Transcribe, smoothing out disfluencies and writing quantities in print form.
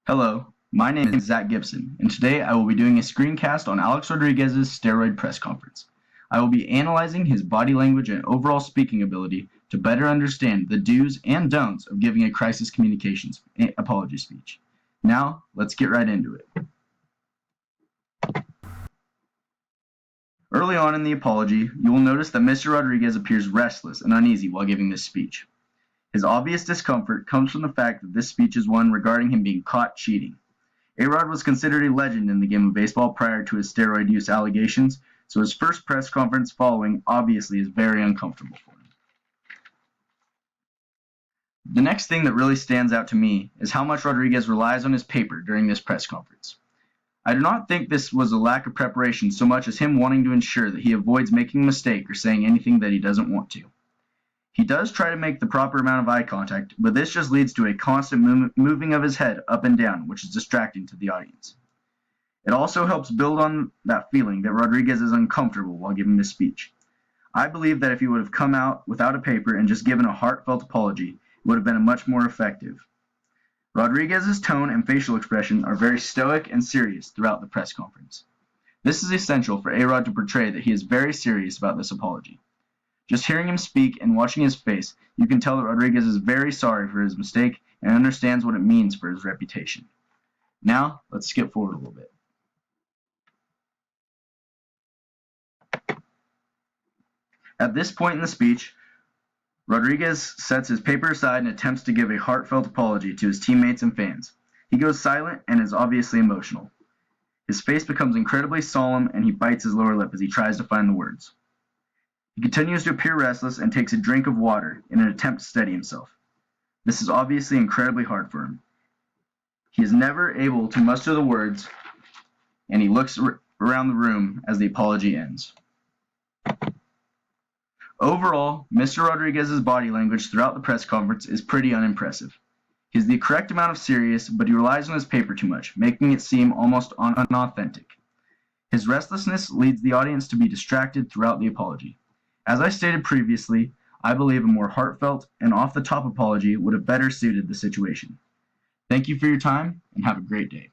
Hello, my name is Zach Gibson, and today I will be doing a screencast on Alex Rodriguez's steroid press conference. I will be analyzing his body language and overall speaking ability to better understand the do's and don'ts of giving a crisis communications apology speech. Now, let's get right into it. Early on in the apology, you will notice that Mr. Rodriguez appears restless and uneasy while giving this speech. His obvious discomfort comes from the fact that this speech is one regarding him being caught cheating. AROD was considered a legend in the game of baseball prior to his steroid use allegations, so his first press conference following obviously is very uncomfortable for him. The next thing that really stands out to me is how much Rodriguez relies on his paper during this press conference. I do not think this was a lack of preparation so much as him wanting to ensure that he avoids making a mistake or saying anything that he doesn't want to. He does try to make the proper amount of eye contact, but this just leads to a constant moving of his head up and down, which is distracting to the audience. It also helps build on that feeling that Rodriguez is uncomfortable while giving this speech. I believe that if he would have come out without a paper and just given a heartfelt apology, it would have been much more effective. Rodriguez's tone and facial expression are very stoic and serious throughout the press conference. This is essential for AROD to portray that he is very serious about this apology. Just hearing him speak and watching his face, you can tell that Rodriguez is very sorry for his mistake and understands what it means for his reputation. Now, let's skip forward a little bit. At this point in the speech, Rodriguez sets his paper aside and attempts to give a heartfelt apology to his teammates and fans. He goes silent and is obviously emotional. His face becomes incredibly solemn and he bites his lower lip as he tries to find the words. He continues to appear restless and takes a drink of water in an attempt to steady himself. This is obviously incredibly hard for him. He is never able to muster the words, and he looks around the room as the apology ends. Overall, Mr. Rodriguez's body language throughout the press conference is pretty unimpressive. He has the correct amount of serious, but he relies on his paper too much, making it seem almost unauthentic. His restlessness leads the audience to be distracted throughout the apology. As I stated previously, I believe a more heartfelt and off-the-top apology would have better suited the situation. Thank you for your time, and have a great day.